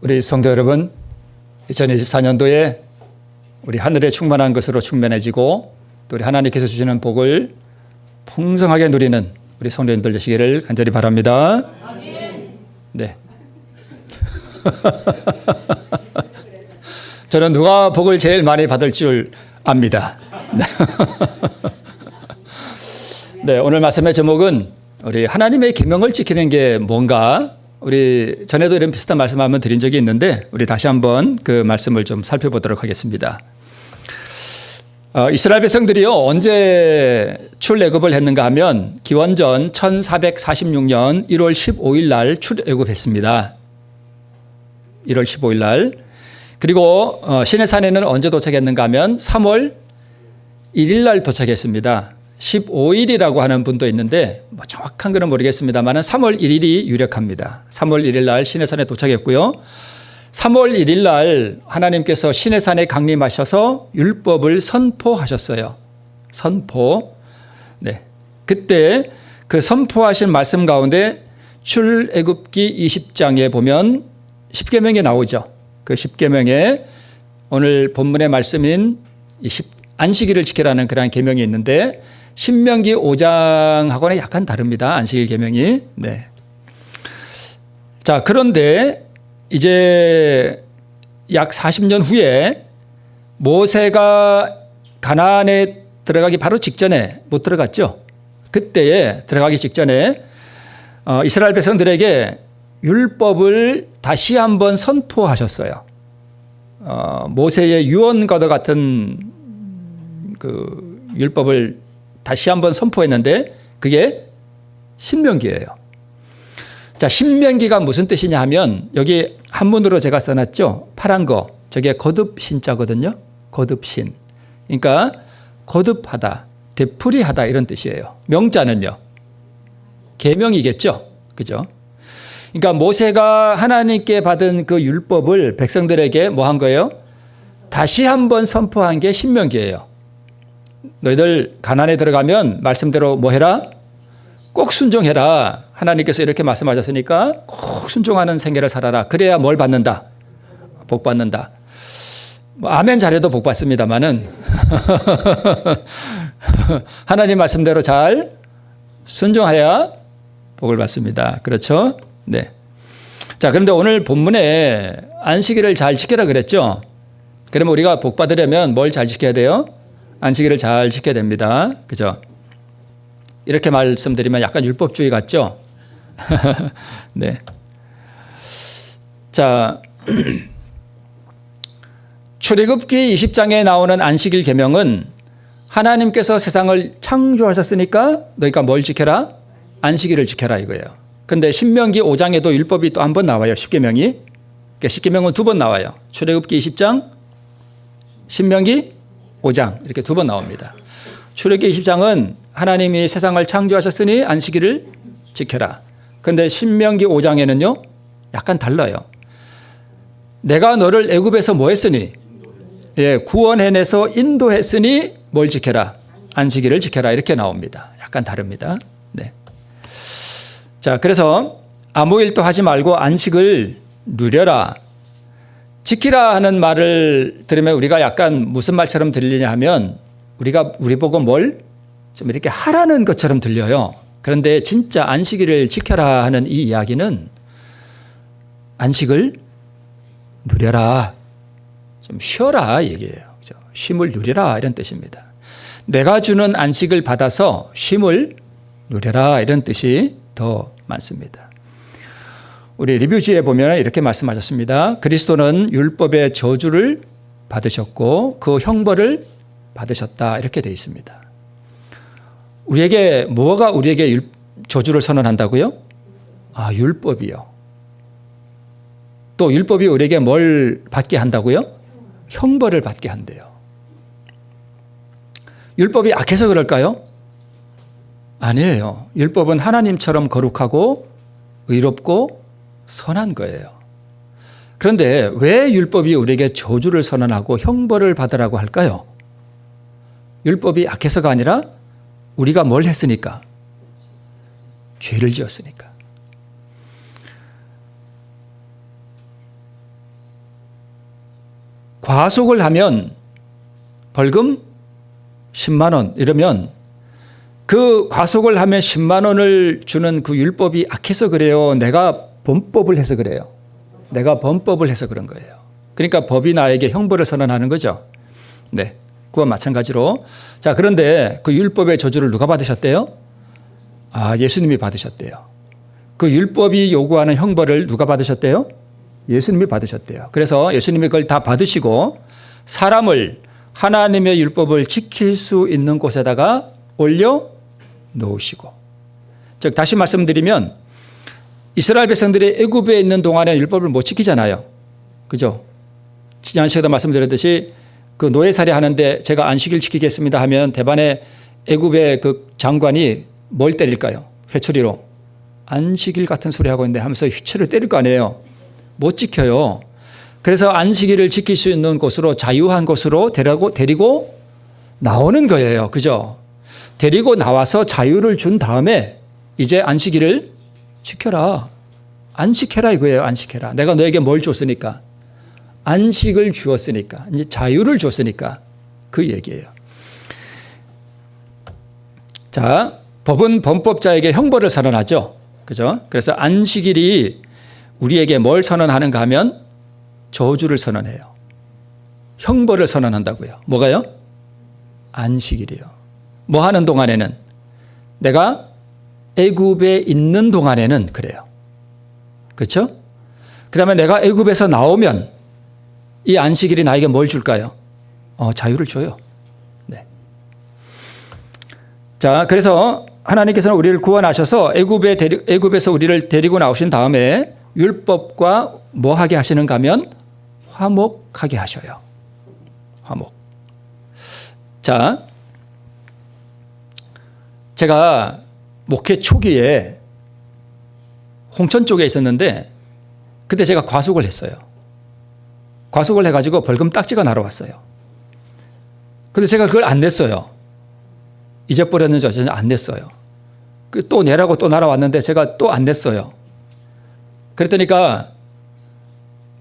우리 성도 여러분, 2024년도에 우리 하늘에 충만한 것으로 충만해지고 또 우리 하나님께서 주시는 복을 풍성하게 누리는 우리 성도님들 되시기를 간절히 바랍니다. 네. 저는 누가 복을 제일 많이 받을 줄 압니다. 네, 오늘 말씀의 제목은 우리 하나님의 계명을 지키는 게 뭔가, 우리 전에도 이런 비슷한 말씀 한번 드린 적이 있는데 우리 다시 한번 그 말씀을 좀 살펴보도록 하겠습니다. 이스라엘 백성들이요, 언제 출애굽을 했는가 하면 기원전 1446년 1월 15일 날 출애굽했습니다. 1월 15일 날. 그리고 시내산에는 언제 도착했는가 하면 3월 1일 날 도착했습니다. 15일이라고 하는 분도 있는데 뭐 정확한 건 모르겠습니다만 3월 1일이 유력합니다. 3월 1일 날 시내산에 도착했고요. 3월 1일 날 하나님께서 시내산에 강림하셔서 율법을 선포하셨어요. 선포. 네. 그때 그 선포하신 말씀 가운데 출애굽기 20장에 보면 10계명이 나오죠. 그 10계명에 오늘 본문의 말씀인 안식일을 지키라는 그러한 계명이 있는데 신명기 5장하고는 약간 다릅니다. 안식일 계명이. 네. 자, 그런데 이제 약 40년 후에 모세가 가나안에 들어가기 바로 직전에 못 들어갔죠. 그때에 들어가기 직전에 이스라엘 백성들에게 율법을 다시 한번 선포하셨어요. 모세의 유언과도 같은 그 율법을 다시 한번 선포했는데 그게 신명기예요. 자, 신명기가 무슨 뜻이냐 하면 여기 한문으로 제가 써놨죠. 파란 거. 저게 거듭신자거든요. 거듭신. 그러니까 거듭하다, 되풀이하다 이런 뜻이에요. 명자는요. 계명이겠죠. 그죠? 그러니까 모세가 하나님께 받은 그 율법을 백성들에게 뭐 한 거예요? 다시 한번 선포한 게 신명기예요. 너희들 가나안에 들어가면 말씀대로 뭐 해라? 꼭 순종해라. 하나님께서 이렇게 말씀하셨으니까 꼭 순종하는 생애를 살아라. 그래야 뭘 받는다? 복 받는다. 뭐 아멘 잘해도 복 받습니다만은 하나님 말씀대로 잘 순종해야 복을 받습니다. 그렇죠? 네. 자, 그런데 오늘 본문에 안식일을 잘 지켜라 그랬죠? 그러면 우리가 복 받으려면 뭘 잘 지켜야 돼요? 안식일을 잘 지켜야 됩니다. 그죠? 이렇게 말씀드리면 약간 율법주의 같죠? 네. 자, 출애굽기 20장에 나오는 안식일 계명은 하나님께서 세상을 창조하셨으니까 너희가 뭘 지켜라? 안식일을 지켜라 이거예요. 근데 신명기 5장에도 율법이 또 한 번 나와요. 10계명이. 그러니까 10계명은 두 번 나와요. 출애굽기 20장, 신명기 5장 이렇게 두 번 나옵니다. 출애굽기 20장은 하나님이 세상을 창조하셨으니 안식일을 지켜라. 그런데 신명기 5장에는요. 약간 달라요. 내가 너를 애굽에서 뭐 했으니? 예, 구원해내서 인도했으니 뭘 지켜라? 안식일을 지켜라. 이렇게 나옵니다. 약간 다릅니다. 네. 자, 그래서 아무 일도 하지 말고 안식을 누려라. 지키라 하는 말을 들으면 우리가 약간 무슨 말처럼 들리냐 하면 우리 보고 뭘 좀 이렇게 하라는 것처럼 들려요. 그런데 진짜 안식일을 지켜라 하는 이 이야기는 안식을 누려라. 좀 쉬어라 얘기예요. 그죠? 쉼을 누려라 이런 뜻입니다. 내가 주는 안식을 받아서 쉼을 누려라 이런 뜻이 더 많습니다. 우리 리뷰지에 보면 이렇게 말씀하셨습니다. 그리스도는 율법의 저주를 받으셨고 그 형벌을 받으셨다 이렇게 되어 있습니다. 우리에게 뭐가 우리에게 저주를 선언한다고요? 아, 율법이요. 또 율법이 우리에게 뭘 받게 한다고요? 형벌을 받게 한대요. 율법이 악해서 그럴까요? 아니에요. 율법은 하나님처럼 거룩하고 의롭고 선한 거예요. 그런데 왜 율법이 우리에게 저주를 선언하고 형벌을 받으라고 할까요? 율법이 악해서가 아니라 우리가 뭘 했으니까? 죄를 지었으니까. 과속을 하면 벌금 10만 원 이러면 그 과속을 하면 10만 원을 주는 그 율법이 악해서 그래요? 내가 범법을 해서 그래요? 내가 범법을 해서 그런 거예요. 그러니까 법이 나에게 형벌을 선언하는 거죠. 네. 그와 마찬가지로. 자, 그런데 그 율법의 저주를 누가 받으셨대요? 아, 예수님이 받으셨대요. 그 율법이 요구하는 형벌을 누가 받으셨대요? 예수님이 받으셨대요. 그래서 예수님이 그걸 다 받으시고 사람을 하나님의 율법을 지킬 수 있는 곳에다가 올려 놓으시고. 즉 다시 말씀드리면 이스라엘 백성들이 애굽에 있는 동안에 율법을 못 지키잖아요. 그죠? 지난 시간에도 말씀드렸듯이 그 노예살이 하는데 제가 안식일 지키겠습니다 하면 대반에 애굽의 그 장관이 뭘 때릴까요? 회초리로. 안식일 같은 소리 하고 있는데 하면서 휘체를 때릴 거 아니에요. 못 지켜요. 그래서 안식일을 지킬 수 있는 곳으로 자유한 곳으로 데리고 나오는 거예요. 그죠? 데리고 나와서 자유를 준 다음에 이제 안식일을 지켜라. 안식해라 이거예요. 안식해라. 내가 너에게 뭘 줬으니까. 안식을 주었으니까. 이제 자유를 줬으니까 그 얘기예요. 자, 법은 범법자에게 형벌을 선언하죠. 그죠? 그래서 안식일이 우리에게 뭘 선언하는가 하면 저주를 선언해요. 형벌을 선언한다고요. 뭐가요? 안식일이요. 뭐 하는 동안에는? 내가 애굽에 있는 동안에는 그래요. 그렇죠? 그다음에 내가 애굽에서 나오면 이 안식일이 나에게 뭘 줄까요? 자유를 줘요. 네. 자, 그래서 하나님께서는 우리를 구원하셔서 애굽에서 우리를 데리고 나오신 다음에 율법과 뭐 하게 하시는가 하면 화목하게 하셔요. 화목. 자, 제가 목회 초기에 홍천 쪽에 있었는데 그때 제가 과속을 했어요. 과속을 해가지고 벌금 딱지가 날아왔어요. 근데 제가 그걸 안 냈어요. 잊어버렸는지 어쩐지 안 냈어요. 또 내라고 또 날아왔는데 제가 또 안 냈어요. 그랬더니까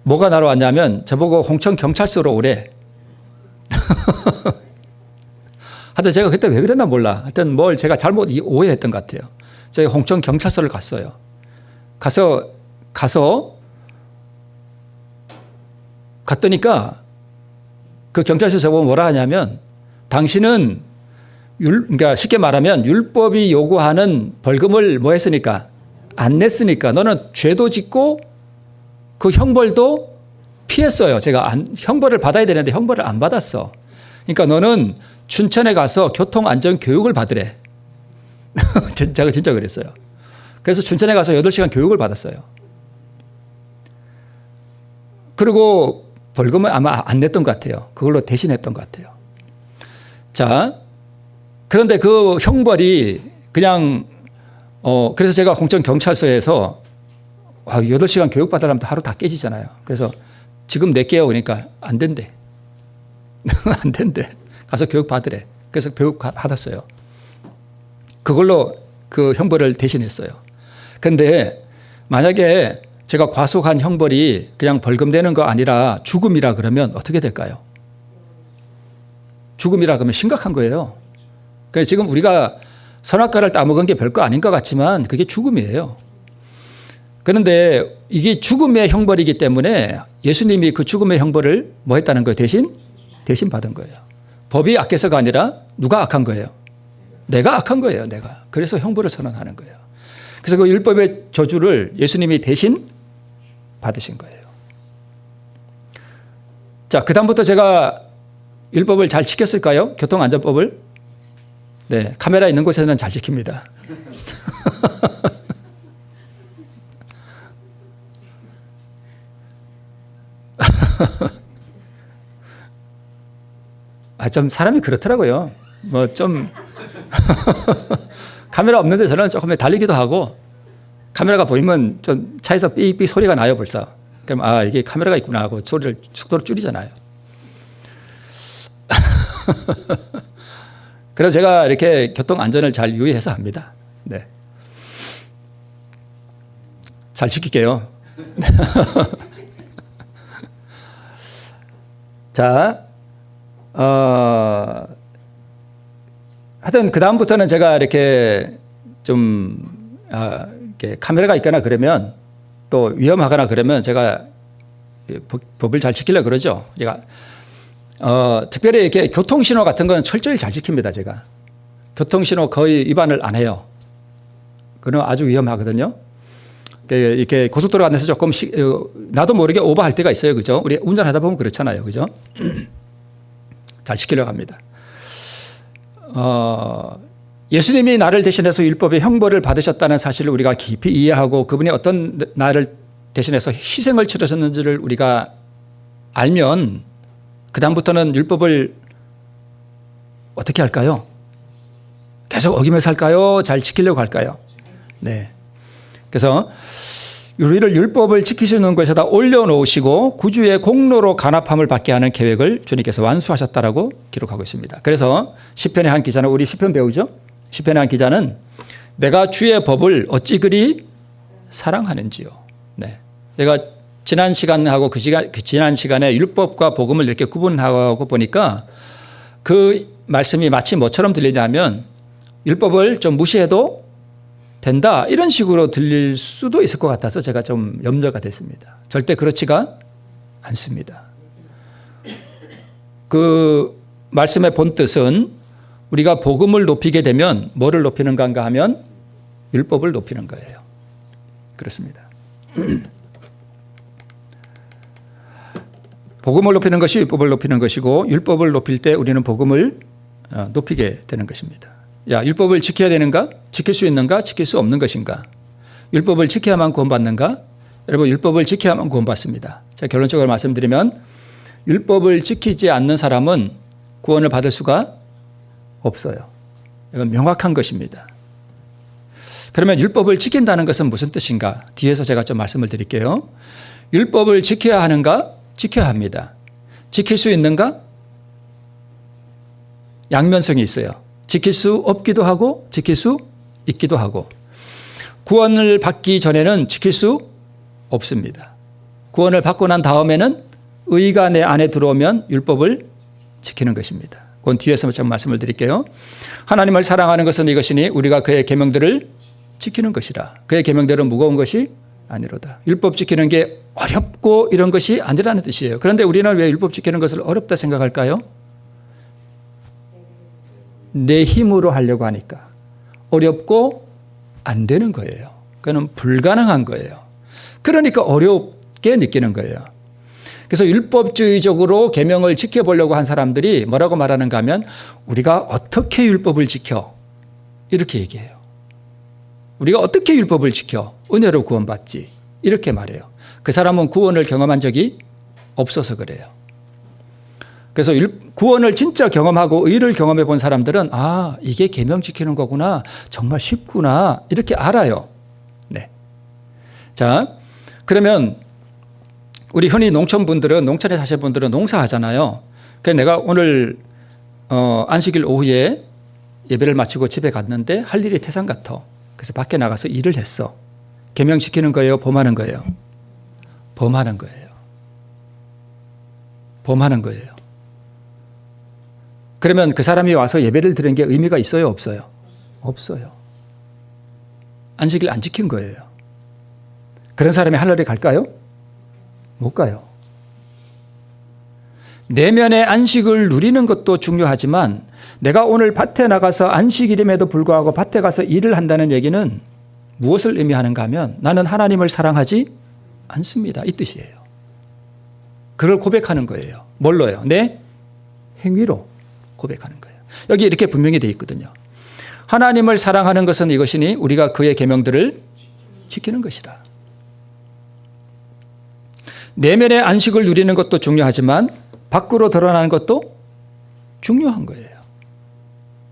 뭐가 날아왔냐면 저보고 홍천 경찰서로 오래. 하여튼 제가 그때 왜 그랬나 몰라. 하여튼 뭘 제가 잘못 오해했던 것 같아요. 제가 홍천 경찰서를 갔어요. 갔더니까 그 경찰서 저보고 뭐라 하냐면 당신은 그러니까 쉽게 말하면 율법이 요구하는 벌금을 뭐 했으니까 안 냈으니까 너는 죄도 짓고 그 형벌도 피했어요. 제가 형벌을 받아야 되는데 형벌을 안 받았어. 그러니까 너는 춘천에 가서 교통안전교육을 받으래. 제가 진짜 그랬어요. 그래서 춘천에 가서 8시간 교육을 받았어요. 그리고 벌금은 아마 안 냈던 것 같아요. 그걸로 대신했던 것 같아요. 자, 그런데 그 형벌이 그냥 그래서 제가 홍천경찰서에서 8시간 교육 받으려면 하루 다 깨지잖아요. 그래서 지금 낼게요. 그러니까 안 된대. 안 된대. 가서 교육 받으래. 그래서 교육 받았어요. 그걸로 그 형벌을 대신했어요. 근데 만약에 제가 과속한 형벌이 그냥 벌금 되는 거 아니라 죽음이라 그러면 어떻게 될까요? 죽음이라 그러면 심각한 거예요. 그래서 지금 우리가 선악과를 따먹은 게 별거 아닌 것 같지만 그게 죽음이에요. 그런데 이게 죽음의 형벌이기 때문에 예수님이 그 죽음의 형벌을 뭐 했다는 거예요? 대신 받은 거예요. 법이 악해서가 아니라 누가 악한 거예요? 내가 악한 거예요. 내가. 그래서 형벌을 선언하는 거예요. 그래서 그 율법의 저주를 예수님이 대신 받으신 거예요. 자, 그다음부터 제가 율법을 잘 지켰을까요? 교통안전법을? 네, 카메라 있는 곳에서는 잘 지킵니다. 좀 사람이 그렇더라고요. 뭐 좀 카메라 없는데 저는 조금 달리기도 하고 카메라가 보이면 좀 차에서 삐삐 소리가 나요 벌써. 그럼 이게 카메라가 있구나 하고 속도를 줄이잖아요. 그래서 제가 이렇게 교통 안전을 잘 유의해서 합니다. 네, 잘 지킬게요. 자, 하여튼 그 다음부터는 제가 이렇게 좀 이렇게 카메라가 있거나 그러면 또 위험하거나 그러면 제가 법을 잘 지키려고 그러죠. 제가 특별히 이렇게 교통신호 같은 건 철저히 잘 지킵니다. 제가 교통신호 거의 위반을 안 해요. 그건 아주 위험하거든요. 이렇게 고속도로 안에서 조금씩 나도 모르게 오버할 때가 있어요. 그죠? 우리 운전하다 보면 그렇잖아요. 그죠? 잘 지키려고 합니다. 예수님이 나를 대신해서 율법의 형벌을 받으셨다는 사실을 우리가 깊이 이해하고 그분이 어떤 나를 대신해서 희생을 치르셨는지를 우리가 알면 그다음부터는 율법을 어떻게 할까요? 계속 어기면서 할까요? 잘 지키려고 할까요? 네. 그래서 우리를 율법을 지키시는 것에다 올려놓으시고 구주의 공로로 간합함을 받게 하는 계획을 주님께서 완수하셨다라고 기록하고 있습니다. 그래서 시편의 한 기자는 우리 시편 배우죠? 시편의 한 기자는 내가 주의 법을 어찌 그리 사랑하는지요. 네. 제가 지난 시간하고 지난 시간에 율법과 복음을 이렇게 구분하고 보니까 그 말씀이 마치 뭐처럼 들리냐면 율법을 좀 무시해도 된다 이런 식으로 들릴 수도 있을 것 같아서 제가 좀 염려가 됐습니다. 절대 그렇지가 않습니다. 그 말씀의 본뜻은 우리가 복음을 높이게 되면 뭐를 높이는가 하면 율법을 높이는 거예요. 그렇습니다. 복음을 높이는 것이 율법을 높이는 것이고 율법을 높일 때 우리는 복음을 높이게 되는 것입니다. 야, 율법을 지켜야 되는가? 지킬 수 있는가? 지킬 수 없는 것인가? 율법을 지켜야만 구원받는가? 여러분, 율법을 지켜야만 구원받습니다. 제가 결론적으로 말씀드리면 율법을 지키지 않는 사람은 구원을 받을 수가 없어요. 이건 명확한 것입니다. 그러면 율법을 지킨다는 것은 무슨 뜻인가? 뒤에서 제가 좀 말씀을 드릴게요. 율법을 지켜야 하는가? 지켜야 합니다. 지킬 수 있는가? 양면성이 있어요. 지킬 수 없기도 하고 지킬 수 있기도 하고 구원을 받기 전에는 지킬 수 없습니다. 구원을 받고 난 다음에는 의가 내 안에 들어오면 율법을 지키는 것입니다. 그건 뒤에서 좀 말씀을 드릴게요. 하나님을 사랑하는 것은 이것이니 우리가 그의 계명들을 지키는 것이라. 그의 계명들은 무거운 것이 아니로다. 율법 지키는 게 어렵고 이런 것이 아니라는 뜻이에요. 그런데 우리는 왜 율법 지키는 것을 어렵다 생각할까요? 내 힘으로 하려고 하니까 어렵고 안 되는 거예요. 그건 불가능한 거예요. 그러니까 어렵게 느끼는 거예요. 그래서 율법주의적으로 계명을 지켜보려고 한 사람들이 뭐라고 말하는가 하면 우리가 어떻게 율법을 지켜? 이렇게 얘기해요. 우리가 어떻게 율법을 지켜? 은혜로 구원받지. 이렇게 말해요. 그 사람은 구원을 경험한 적이 없어서 그래요. 그래서 구원을 진짜 경험하고 의를 경험해 본 사람들은 아, 이게 계명 지키는 거구나. 정말 쉽구나. 이렇게 알아요. 네. 자, 그러면 우리 흔히 농촌분들은 농촌에 사실 분들은 농사하잖아요. 그래서 내가 오늘 안식일 오후에 예배를 마치고 집에 갔는데 할 일이 태산 같아. 그래서 밖에 나가서 일을 했어. 계명 지키는 거예요? 범하는 거예요? 범하는 거예요. 범하는 거예요. 그러면 그 사람이 와서 예배를 드리는 게 의미가 있어요? 없어요? 없어요. 안식일 안 지킨 거예요. 그런 사람이 하늘에 갈까요? 못 가요. 내면의 안식을 누리는 것도 중요하지만 내가 오늘 밭에 나가서 안식일임에도 불구하고 밭에 가서 일을 한다는 얘기는 무엇을 의미하는가 하면 나는 하나님을 사랑하지 않습니다. 이 뜻이에요. 그걸 고백하는 거예요. 뭘로요? 내 행위로 고백하는 거예요. 여기 이렇게 분명히 되어 있거든요. 하나님을 사랑하는 것은 이것이니 우리가 그의 계명들을 지키는 것이라. 내면의 안식을 누리는 것도 중요하지만 밖으로 드러나는 것도 중요한 거예요.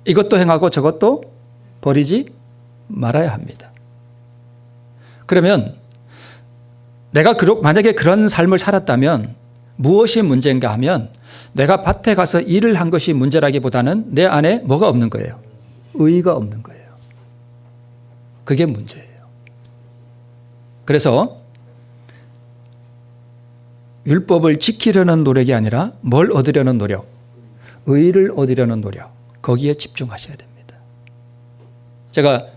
이것도 행하고 저것도 버리지 말아야 합니다. 그러면 내가 만약에 그런 삶을 살았다면 무엇이 문제인가 하면 내가 밭에 가서 일을 한 것이 문제라기보다는 내 안에 뭐가 없는 거예요? 의의가 없는 거예요. 그게 문제예요. 그래서 율법을 지키려는 노력이 아니라 뭘 얻으려는 노력? 의를 얻으려는 노력. 거기에 집중하셔야 됩니다. 제가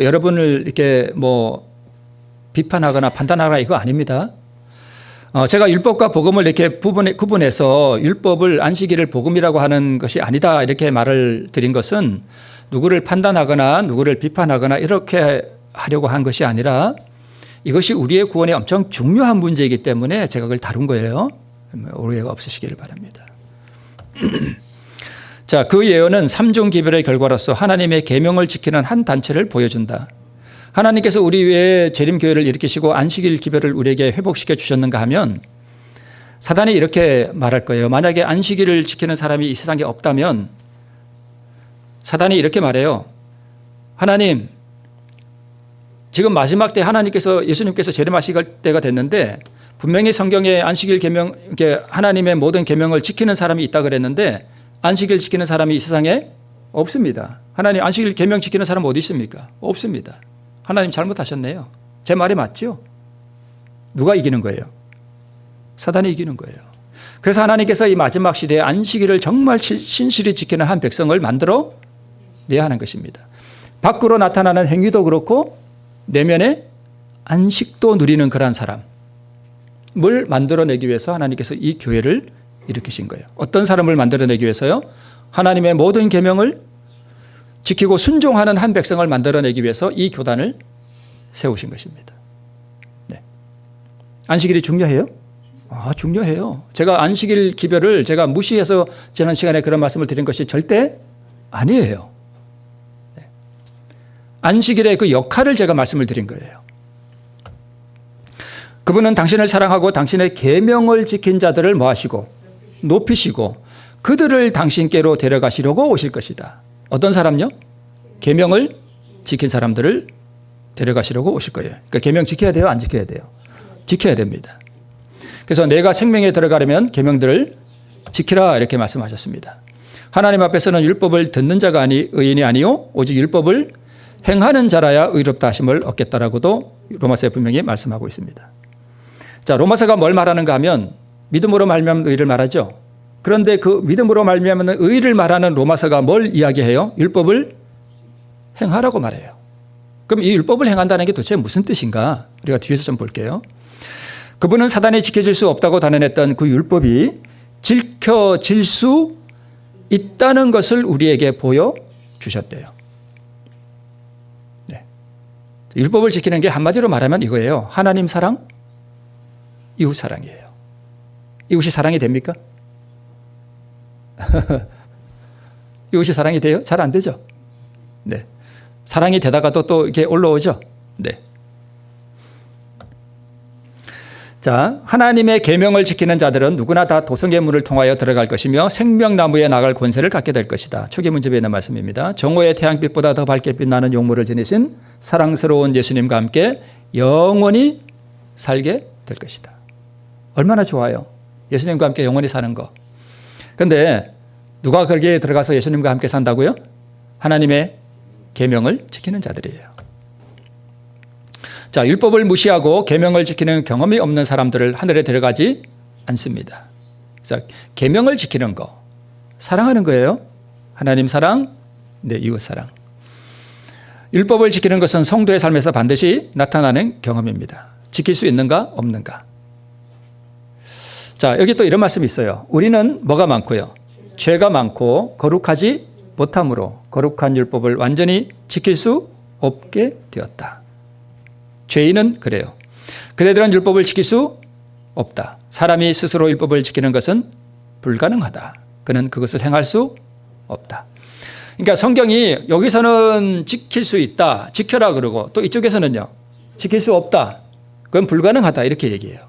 여러분을 이렇게 비판하거나 판단하거나 이거 아닙니다. 제가 율법과 복음을 이렇게 구분해서 율법을 안식일을 복음이라고 하는 것이 아니다 이렇게 말을 드린 것은 누구를 판단하거나 누구를 비판하거나 이렇게 하려고 한 것이 아니라 이것이 우리의 구원에 엄청 중요한 문제이기 때문에 제가 그걸 다룬 거예요. 오해가 없으시기를 바랍니다. 자, 그 예언은 삼중 기별의 결과로서 하나님의 계명을 지키는 한 단체를 보여준다. 하나님께서 우리 위에 재림교회를 일으키시고 안식일 기별을 우리에게 회복시켜 주셨는가 하면 사단이 이렇게 말할 거예요. 만약에 안식일을 지키는 사람이 이 세상에 없다면 사단이 이렇게 말해요. 하나님, 지금 마지막 때 예수님께서 재림하실 때가 됐는데 분명히 성경에 안식일 계명, 하나님의 모든 계명을 지키는 사람이 있다 그랬는데 안식일 지키는 사람이 이 세상에 없습니다. 하나님 안식일 계명 지키는 사람 어디 있습니까? 없습니다. 하나님 잘못하셨네요. 제 말이 맞죠? 누가 이기는 거예요? 사단이 이기는 거예요. 그래서 하나님께서 이 마지막 시대에 안식일을 정말 신실히 지키는 한 백성을 만들어 내야 하는 것입니다. 밖으로 나타나는 행위도 그렇고 내면에 안식도 누리는 그러한 사람을 만들어내기 위해서 하나님께서 이 교회를 일으키신 거예요. 어떤 사람을 만들어내기 위해서요? 하나님의 모든 계명을 지키고 순종하는 한 백성을 만들어내기 위해서 이 교단을 세우신 것입니다. 네. 안식일이 중요해요? 중요해요. 제가 안식일 기별을 제가 무시해서 지난 시간에 그런 말씀을 드린 것이 절대 아니에요. 네. 안식일의 그 역할을 제가 말씀을 드린 거예요. 그분은 당신을 사랑하고 당신의 계명을 지킨 자들을 뭐하시고 높이시고 그들을 당신께로 데려가시려고 오실 것이다. 어떤 사람요? 계명을 지킨 사람들을 데려가시려고 오실 거예요. 그러니까 계명 지켜야 돼요? 안 지켜야 돼요? 지켜야 됩니다. 그래서 내가 생명에 들어가려면 계명들을 지키라 이렇게 말씀하셨습니다. 하나님 앞에서는 율법을 듣는 자가 의인이 아니요 오직 율법을 행하는 자라야 의롭다 하심을 얻겠다라고도 로마서에 분명히 말씀하고 있습니다. 자, 로마서가 뭘 말하는가 하면 믿음으로 말미암는 의를 말하죠. 그런데 그 믿음으로 말미암는 의를 말하는 로마서가 뭘 이야기해요? 율법을 행하라고 말해요. 그럼 이 율법을 행한다는 게 도대체 무슨 뜻인가? 우리가 뒤에서 좀 볼게요. 그분은 사단이 지켜질 수 없다고 단언했던 그 율법이 지켜질 수 있다는 것을 우리에게 보여주셨대요. 네. 율법을 지키는 게 한마디로 말하면 이거예요. 하나님 사랑, 이웃 사랑이에요. 이웃이 사랑이 됩니까? 이웃이 사랑이 돼요? 잘 안 되죠? 네. 사랑이 되다가도 또 이렇게 올라오죠? 네. 자, 하나님의 계명을 지키는 자들은 누구나 다 도성의 문을 통하여 들어갈 것이며 생명나무에 나갈 권세를 갖게 될 것이다. 초기문집에 있는 말씀입니다. 정오의 태양빛보다 더 밝게 빛나는 용모를 지니신 사랑스러운 예수님과 함께 영원히 살게 될 것이다. 얼마나 좋아요. 예수님과 함께 영원히 사는 거. 그런데 누가 거기에 들어가서 예수님과 함께 산다고요? 하나님의 계명을 지키는 자들이에요. 자, 율법을 무시하고 계명을 지키는 경험이 없는 사람들을 하늘에 데려가지 않습니다. 그래서 계명을 지키는 거, 사랑하는 거예요. 하나님 사랑, 내 이웃 사랑. 율법을 지키는 것은 성도의 삶에서 반드시 나타나는 경험입니다. 지킬 수 있는가 없는가. 자, 여기 또 이런 말씀이 있어요. 우리는 뭐가 많고요? 죄가 많고 거룩하지 못함으로 거룩한 율법을 완전히 지킬 수 없게 되었다. 죄인은 그래요. 그대들은 율법을 지킬 수 없다. 사람이 스스로 율법을 지키는 것은 불가능하다. 그는 그것을 행할 수 없다. 그러니까 성경이 여기서는 지킬 수 있다. 지켜라 그러고 또 이쪽에서는요. 지킬 수 없다. 그건 불가능하다. 이렇게 얘기해요.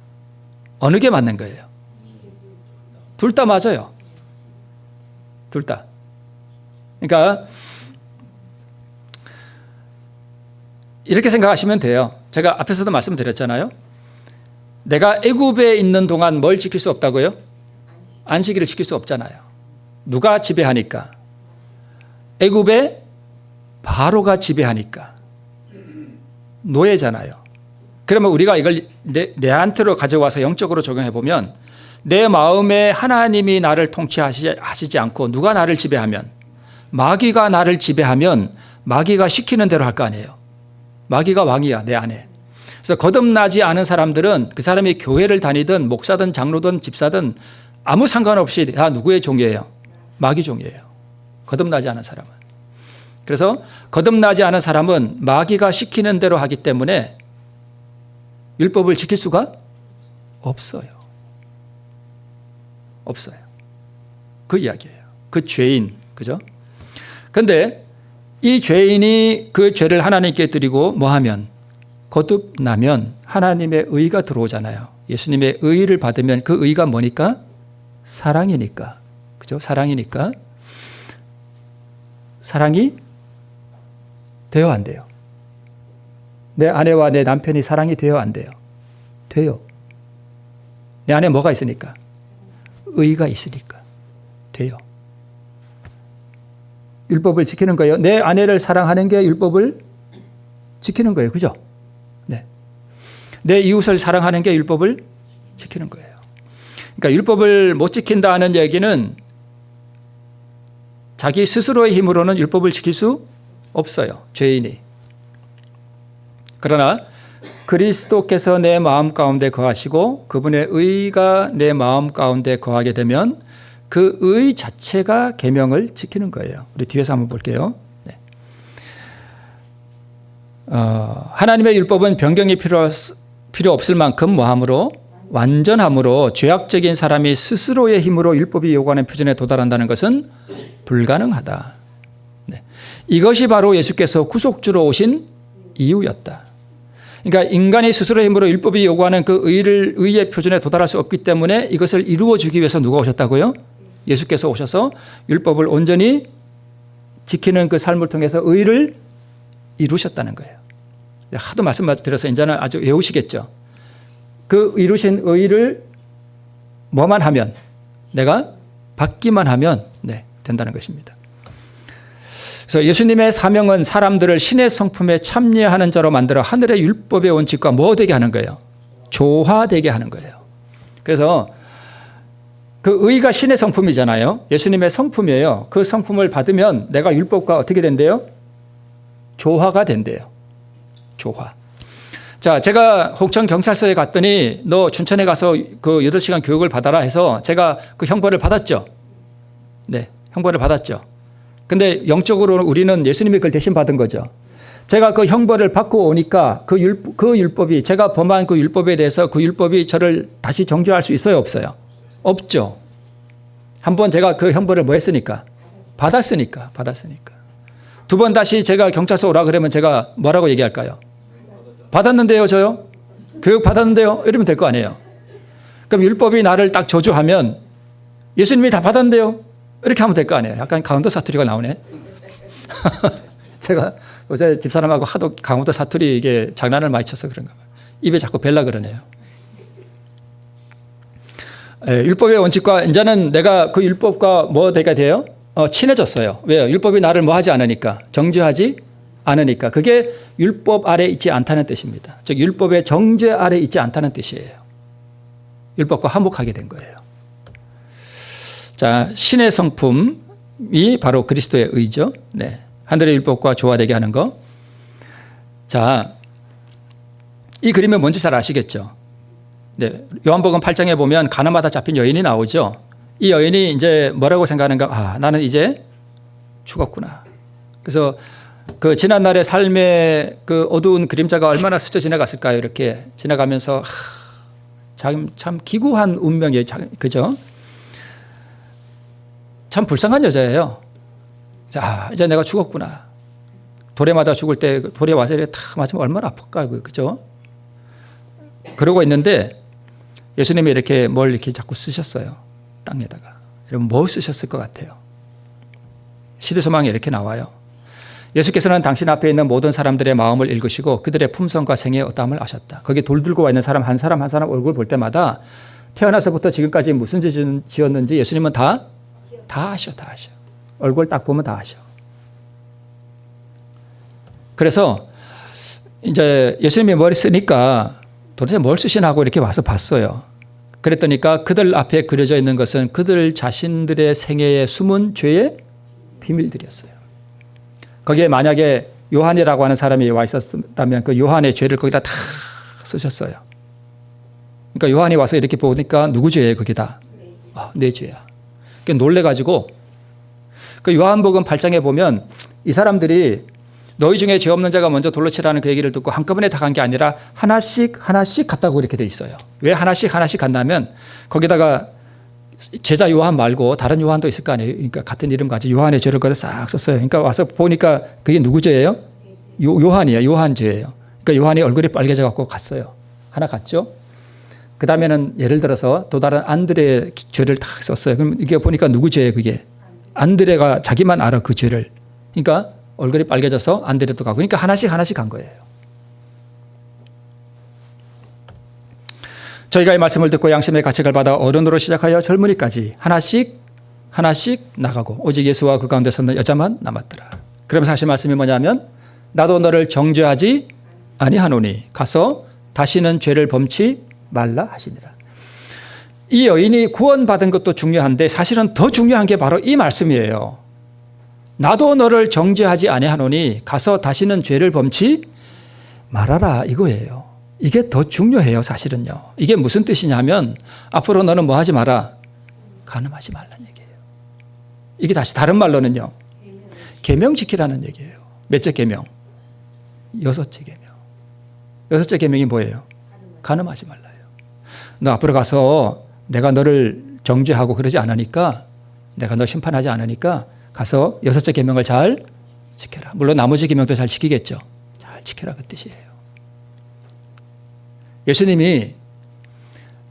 어느 게 맞는 거예요? 둘 다 맞아요. 둘 다. 그러니까 이렇게 생각하시면 돼요. 제가 앞에서도 말씀드렸잖아요. 내가 애굽에 있는 동안 뭘 지킬 수 없다고요? 안식일을 지킬 수 없잖아요. 누가 지배하니까? 애굽에 바로가 지배하니까. 노예잖아요. 그러면 우리가 이걸 내한테로 가져와서 영적으로 적용해 보면 내 마음에 하나님이 나를 통치하시지 않고 누가 나를 지배하면, 마귀가 나를 지배하면 마귀가 시키는 대로 할 거 아니에요. 마귀가 왕이야, 내 안에. 그래서 거듭나지 않은 사람들은 그 사람이 교회를 다니든 목사든 장로든 집사든 아무 상관없이 다 누구의 종이에요? 마귀 종이에요. 거듭나지 않은 사람은. 그래서 거듭나지 않은 사람은 마귀가 시키는 대로 하기 때문에 율법을 지킬 수가 없어요. 없어요. 그 이야기예요. 그 죄인, 그죠? 근데 이 죄인이 그 죄를 하나님께 드리고 뭐 하면, 거듭나면 하나님의 의가 들어오잖아요. 예수님의 의를 받으면 그 의가 뭐니까? 사랑이니까. 그죠? 사랑이니까. 사랑이 돼요, 안 돼요? 내 아내와 내 남편이 사랑이 돼요, 안 돼요? 돼요. 내 안에 뭐가 있으니까? 의가 있으니까. 돼요. 율법을 지키는 거예요. 내 아내를 사랑하는 게 율법을 지키는 거예요. 그죠? 네. 내 이웃을 사랑하는 게 율법을 지키는 거예요. 그러니까 율법을 못 지킨다는 얘기는 자기 스스로의 힘으로는 율법을 지킬 수 없어요. 죄인이. 그러나 그리스도께서 내 마음 가운데 거하시고 그분의 의가 내 마음 가운데 거하게 되면 그 의 자체가 계명을 지키는 거예요. 우리 뒤에서 한번 볼게요. 네. 하나님의 율법은 변경이 필요 없을 만큼 뭐함으로? 완전함으로 죄악적인 사람이 스스로의 힘으로 율법이 요구하는 표준에 도달한다는 것은 불가능하다. 네. 이것이 바로 예수께서 구속주로 오신 이유였다. 그러니까 인간이 스스로의 힘으로 율법이 요구하는 그 의의 표준에 도달할 수 없기 때문에 이것을 이루어 주기 위해서 누가 오셨다고요? 예수께서 오셔서 율법을 온전히 지키는 그 삶을 통해서 의를 이루셨다는 거예요. 하도 말씀드려서 이제는 아주 외우시겠죠. 그 이루신 의를 뭐만 하면, 내가 받기만 하면 된다는 것입니다. 그래서 예수님의 사명은 사람들을 신의 성품에 참여하는 자로 만들어 하늘의 율법의 원칙과 뭐 되게 하는 거예요? 조화되게 하는 거예요. 그래서 그 의가 신의 성품이잖아요. 예수님의 성품이에요. 그 성품을 받으면 내가 율법과 어떻게 된대요? 조화가 된대요. 조화. 자, 제가 홍천 경찰서에 갔더니 너 춘천에 가서 그 8시간 교육을 받아라 해서 제가 그 형벌을 받았죠. 네, 형벌을 받았죠. 근데 영적으로 우리는 예수님이 그걸 대신 받은 거죠. 제가 그 형벌을 받고 오니까 그 율법이, 제가 범한 그 율법에 대해서 그 율법이 저를 다시 정죄할 수 있어요, 없어요? 없죠. 한번 제가 그 형벌을 뭐 했으니까? 받았으니까. 두 번 다시 제가 경찰서 오라 그러면 제가 뭐라고 얘기할까요? 받았는데요, 저요? 교육 받았는데요? 이러면 될 거 아니에요. 그럼 율법이 나를 딱 저주하면 예수님이 다 받았는데요? 이렇게 하면 될 거 아니에요. 약간 강원도 사투리가 나오네. 제가 요새 집사람하고 하도 강원도 사투리 이게 장난을 많이 쳐서 그런가 봐요. 입에 자꾸 벨라 그러네요. 율법의 원칙과 이제는 내가 그 율법과 뭐 되게 돼요? 친해졌어요. 왜요? 율법이 나를 뭐 하지 않으니까, 정죄하지 않으니까. 그게 율법 아래 있지 않다는 뜻입니다. 즉 율법의 정죄 아래 있지 않다는 뜻이에요. 율법과 화목하게 된 거예요. 자, 신의 성품이 바로 그리스도의 의죠. 네. 하늘의 율법과 조화되게 하는 거. 자, 이 그림은 뭔지 잘 아시겠죠? 네. 요한복음 8장에 보면 가나마다 잡힌 여인이 나오죠. 이 여인이 이제 뭐라고 생각하는가? 나는 이제 죽었구나. 그래서 그 지난날의 삶의 그 어두운 그림자가 얼마나 스쳐 지나갔을까요? 이렇게 지나가면서 참 기구한 운명이에요. 그죠? 참 불쌍한 여자예요. 자, 이제 내가 죽었구나. 돌에 맞아 죽을 때 돌에 와서 이렇게 탁 맞으면 얼마나 아플까, 그죠? 그러고 있는데 예수님이 이렇게 뭘 이렇게 자꾸 쓰셨어요. 땅에다가. 여러분 뭐 쓰셨을 것 같아요? 시대소망이 이렇게 나와요. 예수께서는 당신 앞에 있는 모든 사람들의 마음을 읽으시고 그들의 품성과 생의 어떠함을 아셨다. 거기 돌 들고 와 있는 사람 한 사람 얼굴 볼 때마다 태어나서부터 지금까지 무슨 죄 지었는지 예수님은 다 아셔. 얼굴 딱 보면 다 아셔. 그래서 이제 예수님이 머리 쓰니까 도대체 뭘 쓰시나 하고 이렇게 와서 봤어요. 그랬더니까 그들 앞에 그려져 있는 것은 그들 자신들의 생애에 숨은 죄의 비밀들이었어요. 거기에 만약에 요한이라고 하는 사람이 와 있었다면 그 요한의 죄를 거기다 다 쓰셨어요. 그러니까 요한이 와서 이렇게 보니까 누구 죄예요 거기다? 내 죄야. 그러니까 놀래가지고 그 요한복음 8장에 보면 이 사람들이 너희 중에 죄 없는 자가 먼저 돌로 치라는 그 얘기를 듣고 한꺼번에 다 간 게 아니라 하나씩 갔다고 이렇게 돼 있어요. 왜 하나씩 갔냐면 거기다가 제자 요한 말고 다른 요한도 있을 거 아니에요. 그러니까 같은 이름 가지고 요한의 죄를 거기다 싹 썼어요. 그러니까 와서 보니까 그게 누구 죄예요? 요한이에요. 요한 죄예요. 그러니까 요한이 얼굴이 빨개져 갖고 갔어요. 하나 갔죠. 그 다음에는 예를 들어서 또 다른 안드레의 죄를 다 썼어요. 그럼 이게 보니까 누구 죄예요? 그게 안드레가 자기만 알아 그 죄를. 그러니까 얼굴이 빨개져서 안드레도 가고 그러니까 하나씩 간 거예요. 저희가 이 말씀을 듣고 양심의 가책을 받아 어른으로 시작하여 젊은이까지 하나씩 나가고 오직 예수와 그 가운데 섰는 여자만 남았더라. 그러면서 하신 말씀이 뭐냐면 나도 너를 정죄하지 아니하노니 가서 다시는 죄를 범치 말라 하시니라. 이 여인이 구원받은 것도 중요한데 사실은 더 중요한 게 바로 이 말씀이에요. 나도 너를 정죄하지 아니하노니 가서 다시는 죄를 범치 말아라 이거예요. 이게 더 중요해요 사실은요. 이게 무슨 뜻이냐면 앞으로 너는 뭐 하지 마라? 간음하지 말라는 얘기예요. 이게 다시 다른 말로는요. 계명 지키라는 얘기예요. 몇째 계명? 6째 계명. 6째 계명이 뭐예요? 간음하지 말라요. 너 앞으로 가서 내가 너를 정죄하고 그러지 않으니까 내가 너 심판하지 않으니까 가서 6째 계명을 잘 지켜라. 물론 나머지 계명도 잘 지키겠죠. 잘 지켜라 그 뜻이에요. 예수님이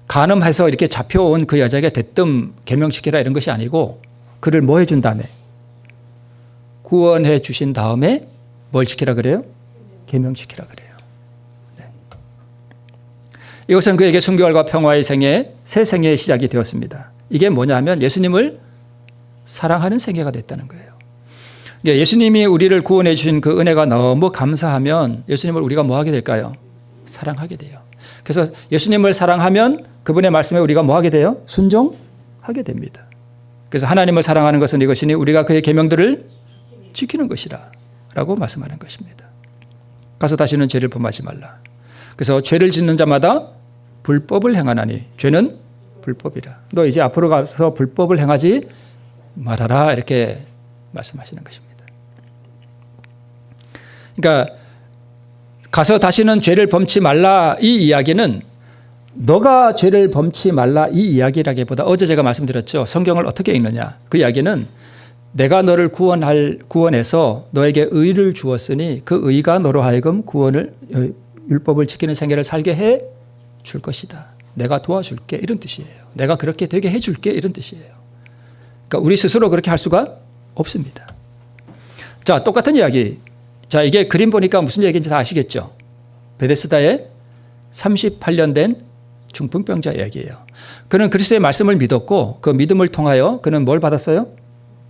간음해서 이렇게 잡혀온 그 여자에게 대뜸 계명 지켜라 이런 것이 아니고 그를 뭐 해준 다음에 구원해 주신 다음에 뭘 지키라 그래요? 계명 지키라 그래요. 네. 이것은 그에게 순결과 평화의 생애, 새 생애의 시작이 되었습니다. 이게 뭐냐면 예수님을 사랑하는 생애가 됐다는 거예요. 예수님이 우리를 구원해 주신 그 은혜가 너무 감사하면 예수님을 우리가 뭐 하게 될까요? 사랑하게 돼요. 그래서 예수님을 사랑하면 그분의 말씀에 우리가 뭐 하게 돼요? 순종하게 됩니다. 그래서 하나님을 사랑하는 것은 이것이니 우리가 그의 계명들을 지키는 것이라 라고 말씀하는 것입니다. 가서 다시는 죄를 범하지 말라. 그래서 죄를 짓는 자마다 불법을 행하나니 죄는 불법이라. 너 이제 앞으로 가서 불법을 행하지 말아라 이렇게 말씀하시는 것입니다. 그러니까 가서 다시는 죄를 범치 말라 이 이야기는 너가 죄를 범치 말라 이 이야기라기보다 어제 제가 말씀드렸죠. 성경을 어떻게 읽느냐. 그 이야기는 내가 너를 구원해서 너에게 의를 주었으니 그 의가 너로 하여금 율법을 지키는 생애를 살게 해 줄 것이다. 내가 도와줄게 이런 뜻이에요. 내가 그렇게 되게 해 줄게 이런 뜻이에요. 그러니까 우리 스스로 그렇게 할 수가 없습니다. 자, 똑같은 이야기. 자, 이게 그림 보니까 무슨 얘기인지 다 아시겠죠? 베데스다에 38년 된 중풍병자 이야기예요. 그는 그리스도의 말씀을 믿었고 그 믿음을 통하여 그는 뭘 받았어요?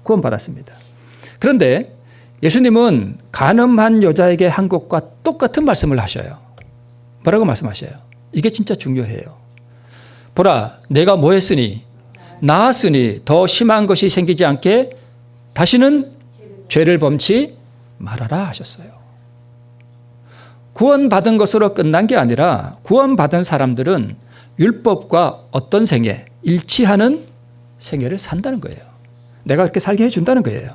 구원받았습니다. 그런데 예수님은 간음한 여자에게 한 것과 똑같은 말씀을 하셔요. 뭐라고 말씀하셔요? 이게 진짜 중요해요. 보라, 내가 뭐 했으니? 나았으니 더 심한 것이 생기지 않게 다시는 죄를 범치 말아라 하셨어요. 구원받은 것으로 끝난 게 아니라 구원받은 사람들은 율법과 어떤 생애, 일치하는 생애를 산다는 거예요. 내가 그렇게 살게 해준다는 거예요.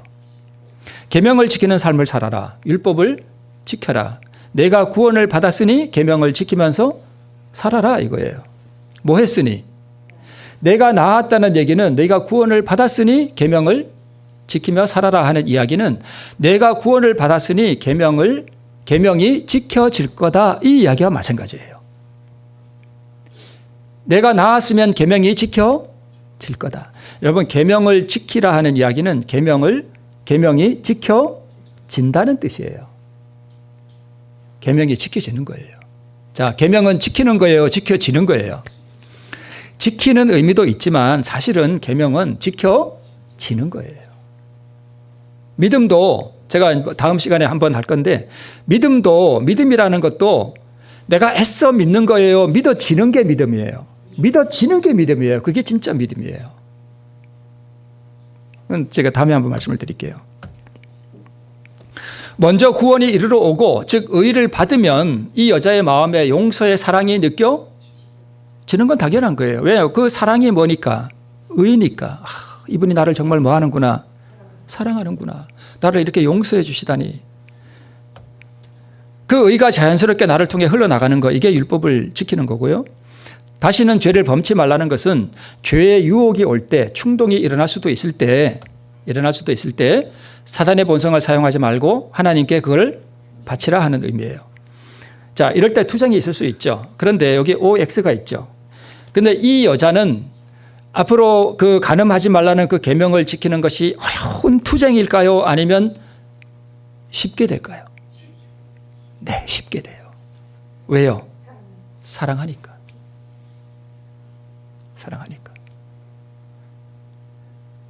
계명을 지키는 삶을 살아라. 율법을 지켜라. 내가 구원을 받았으니 계명을 지키면서 살아라 이거예요. 뭐 했으니? 내가 나았다는 얘기는 내가 구원을 받았으니 계명을 지키며 살아라 하는 이야기는 내가 구원을 받았으니 계명이 지켜질 거다 이 이야기와 마찬가지예요. 내가 나았으면 계명이 지켜질 거다. 여러분 계명을 지키라 하는 이야기는 계명이 지켜진다는 뜻이에요. 계명이 지켜지는 거예요. 자, 계명은 지키는 거예요, 지켜지는 거예요. 지키는 의미도 있지만 사실은 계명은 지켜지는 거예요. 믿음도 제가 다음 시간에 한번 할 건데 믿음이라는 것도 내가 애써 믿는 거예요. 믿어지는 게 믿음이에요. 믿어지는 게 믿음이에요. 그게 진짜 믿음이에요. 제가 다음에 한번 말씀을 드릴게요. 먼저 구원이 이르러 오고 즉 의를 받으면 이 여자의 마음에 용서의 사랑이 느껴지는 건 당연한 거예요. 왜냐하면 그 사랑이 뭐니까? 의니까. 이분이 나를 정말 뭐 하는구나? 사랑하는구나. 나를 이렇게 용서해 주시다니. 그 의가 자연스럽게 나를 통해 흘러나가는 거, 이게 율법을 지키는 거고요. 다시는 죄를 범치 말라는 것은 죄의 유혹이 올 때, 충동이 일어날 수도 있을 때 사단의 본성을 사용하지 말고 하나님께 그걸 바치라 하는 의미예요. 자, 이럴 때 투정이 있을 수 있죠. 그런데 여기 OX가 있죠. 근데 이 여자는 앞으로 그 간음하지 말라는 그 계명을 지키는 것이 어려운 투쟁일까요? 아니면 쉽게 될까요? 네, 쉽게 돼요. 왜요? 사랑하니까.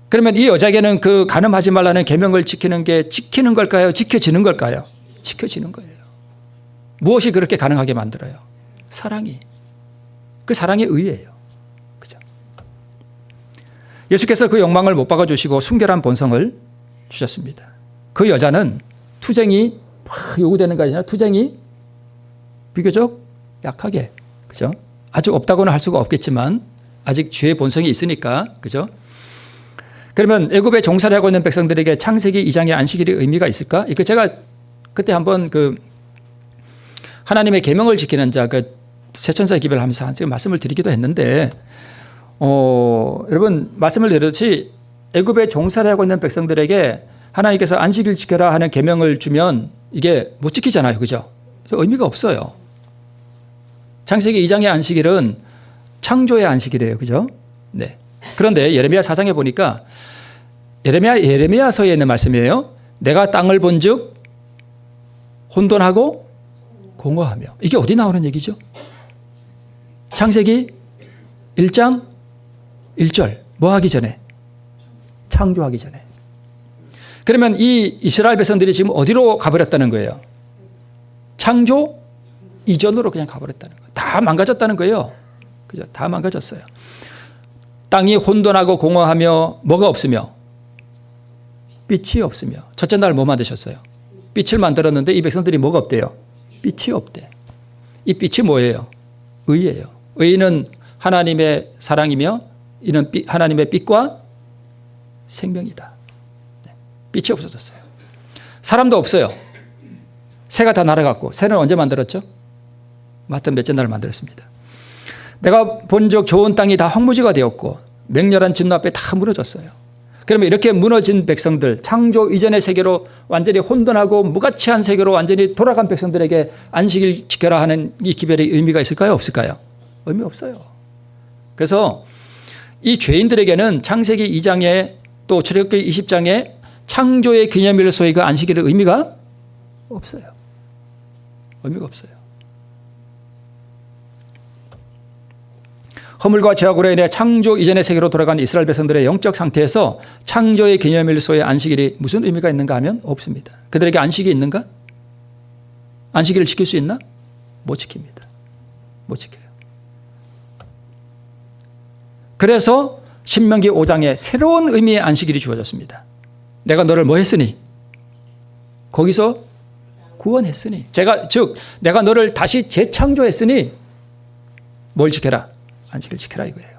그러면 이 여자에게는 그 간음하지 말라는 계명을 지키는 게 지키는 걸까요? 지켜지는 걸까요? 지켜지는 거예요. 무엇이 그렇게 가능하게 만들어요? 사랑이. 그 사랑의 의예요. 그죠? 예수께서 그 욕망을 못 박아주시고 순결한 본성을 주셨습니다. 그 여자는 투쟁이 요구되는 거 아니라 투쟁이 비교적 약하게, 그죠? 아주 없다고는 할 수가 없겠지만 아직 죄의 본성이 있으니까, 그죠? 그러면 애굽에 종살이 하고 있는 백성들에게 창세기 2장의 안식일의 의미가 있을까? 이거 제가 그때 한번 그 하나님의 계명을 지키는 자, 그 세천사의 기별을 하면서 제가 말씀을 드리기도 했는데, 여러분 말씀을 드렸듯이 애굽에 종살이 하고 있는 백성들에게 하나님께서 안식일 지켜라 하는 계명을 주면 이게 못 지키잖아요, 그죠? 그래서 의미가 없어요. 창세기 2장의 안식일은 창조의 안식일이에요, 그죠? 네. 그런데 예레미야 4장에 보니까 예레미야서에 있는 말씀이에요. 내가 땅을 본즉 혼돈하고 공허하며. 이게 어디 나오는 얘기죠? 창세기 1장 1절. 뭐 하기 전에? 창조하기 전에. 그러면 이 이스라엘 백성들이 지금 어디로 가버렸다는 거예요? 창조 이전으로 그냥 가버렸다는 거예요. 다 망가졌다는 거예요. 그죠? 다 망가졌어요. 땅이 혼돈하고 공허하며 뭐가 없으며 빛이 없으며. 첫째 날 뭐 만드셨어요? 빛을 만들었는데 이 백성들이 뭐가 없대요? 빛이 없대. 이 빛이 뭐예요? 의예요. 의는 하나님의 사랑이며 이는 하나님의 빛과 생명이다. 빛이 없어졌어요. 사람도 없어요. 새가 다 날아갔고. 새는 언제 만들었죠? 마땅 몇째 날 만들었습니다. 내가 본적 좋은 땅이 다 황무지가 되었고 맹렬한 진노 앞에 다 무너졌어요. 그러면 이렇게 무너진 백성들, 창조 이전의 세계로 완전히 혼돈하고 무가치한 세계로 완전히 돌아간 백성들에게 안식일 지켜라 하는 이 기별의 의미가 있을까요? 없을까요? 의미 없어요. 그래서 이 죄인들에게는 창세기 2장에 또 출애굽기 20장에 창조의 기념일로서의 그 안식일의 의미가 없어요. 의미가 없어요. 허물과 죄악으로 인해 창조 이전의 세계로 돌아간 이스라엘 백성들의 영적 상태에서 창조의 기념일로서의 안식일이 무슨 의미가 있는가 하면 없습니다. 그들에게 안식이 있는가? 안식일을 지킬 수 있나? 못 지킵니다. 못 지켜요. 그래서 신명기 5장에 새로운 의미의 안식일이 주어졌습니다. 내가 너를 뭐 했으니? 거기서 구원했으니. 즉 내가 너를 다시 재창조했으니 뭘 지켜라? 안식일을 지켜라 이거예요.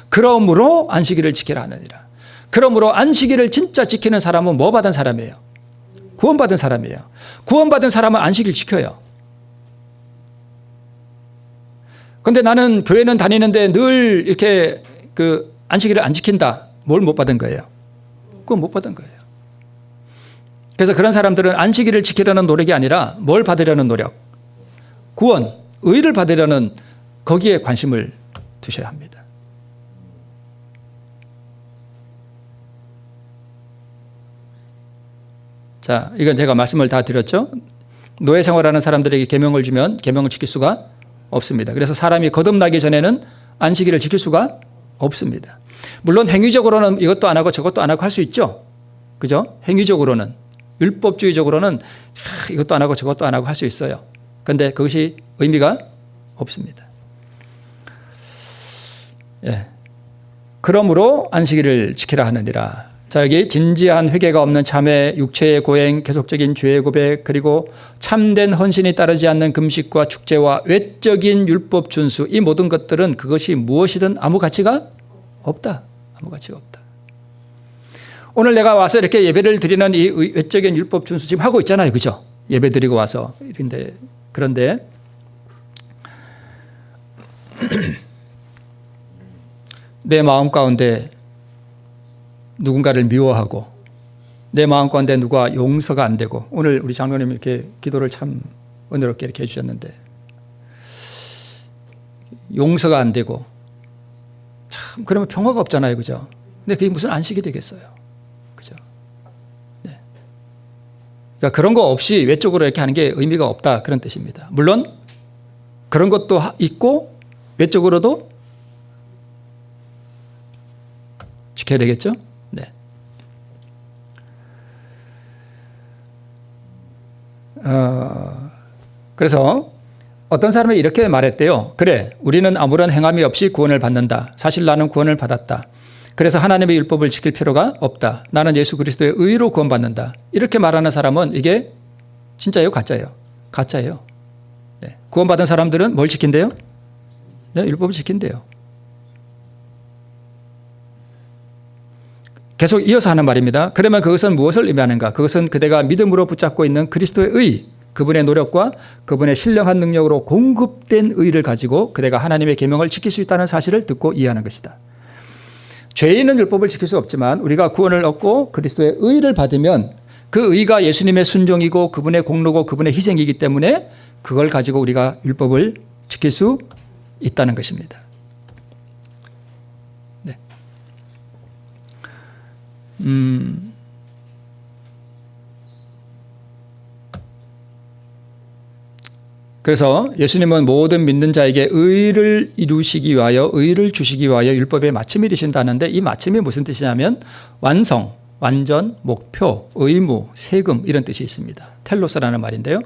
그러므로 안식일을 지켜라 하느니라. 그러므로 안식일을 진짜 지키는 사람은 뭐 받은 사람이에요? 구원받은 사람이에요. 구원받은 사람은 안식일 지켜요. 그런데 나는 교회는 다니는데 늘 이렇게 그 안식일을 안 지킨다. 뭘 못 받은 거예요? 그건 못 받은 거예요. 그래서 그런 사람들은 안식일을 지키려는 노력이 아니라 뭘 받으려는 노력? 구원, 의를 받으려는 거기에 관심을 두셔야 합니다. 자, 이건 제가 말씀을 다 드렸죠. 노예 생활하는 사람들에게 계명을 주면 계명을 지킬 수가 없습니다. 그래서 사람이 거듭나기 전에는 안식일을 지킬 수가 없습니다. 물론 행위적으로는 이것도 안 하고 저것도 안 하고 할 수 있죠. 그죠? 행위적으로는. 율법주의적으로는 이것도 안 하고 저것도 안 하고 할 수 있어요. 그런데 그것이 의미가 없습니다. 예. 그러므로 안식일을 지키라 하느니라. 자, 여기 진지한 회개가 없는 참회, 육체의 고행, 계속적인 죄의 고백, 그리고 참된 헌신이 따르지 않는 금식과 축제와 외적인 율법 준수, 이 모든 것들은 그것이 무엇이든 아무 가치가 없다. 아무 가치가 없다. 오늘 내가 와서 이렇게 예배를 드리는 이 외적인 율법 준수 지금 하고 있잖아요. 그죠? 예배 드리고 와서. 그런데 내 마음 가운데 누군가를 미워하고 내 마음 가운데 누가 용서가 안 되고, 오늘 우리 장로님 이렇게 기도를 참 은혜롭게 이렇게 해주셨는데 용서가 안 되고, 참 그러면 평화가 없잖아요. 그죠? 근데 그게 무슨 안식이 되겠어요. 그죠? 네. 그러니까 그런 거 없이 외적으로 이렇게 하는 게 의미가 없다, 그런 뜻입니다. 물론 그런 것도 있고 외적으로도 지켜야 되겠죠? 네. 그래서 어떤 사람이 이렇게 말했대요. 그래, 우리는 아무런 행함이 없이 구원을 받는다. 사실 나는 구원을 받았다. 그래서 하나님의 율법을 지킬 필요가 없다. 나는 예수 그리스도의 의로 구원받는다. 이렇게 말하는 사람은 이게 진짜예요? 가짜예요? 가짜예요. 네. 구원받은 사람들은 뭘 지킨대요? 네, 율법을 지킨대요. 계속 이어서 하는 말입니다. 그러면 그것은 무엇을 의미하는가? 그것은 그대가 믿음으로 붙잡고 있는 그리스도의 의, 그분의 노력과 그분의 신령한 능력으로 공급된 의를 가지고 그대가 하나님의 계명을 지킬 수 있다는 사실을 듣고 이해하는 것이다. 죄인은 율법을 지킬 수 없지만 우리가 구원을 얻고 그리스도의 의를 받으면 그 의가 예수님의 순종이고 그분의 공로고 그분의 희생이기 때문에 그걸 가지고 우리가 율법을 지킬 수 있다는 것입니다. 네. 그래서 예수님은 모든 믿는 자에게 의를 이루시기 위하여, 의를 주시기 위하여 율법의 마침이 되신다는데, 이 마침이 무슨 뜻이냐면 완성, 완전, 목표, 의무, 세금, 이런 뜻이 있습니다. 텔로스라는 말인데요.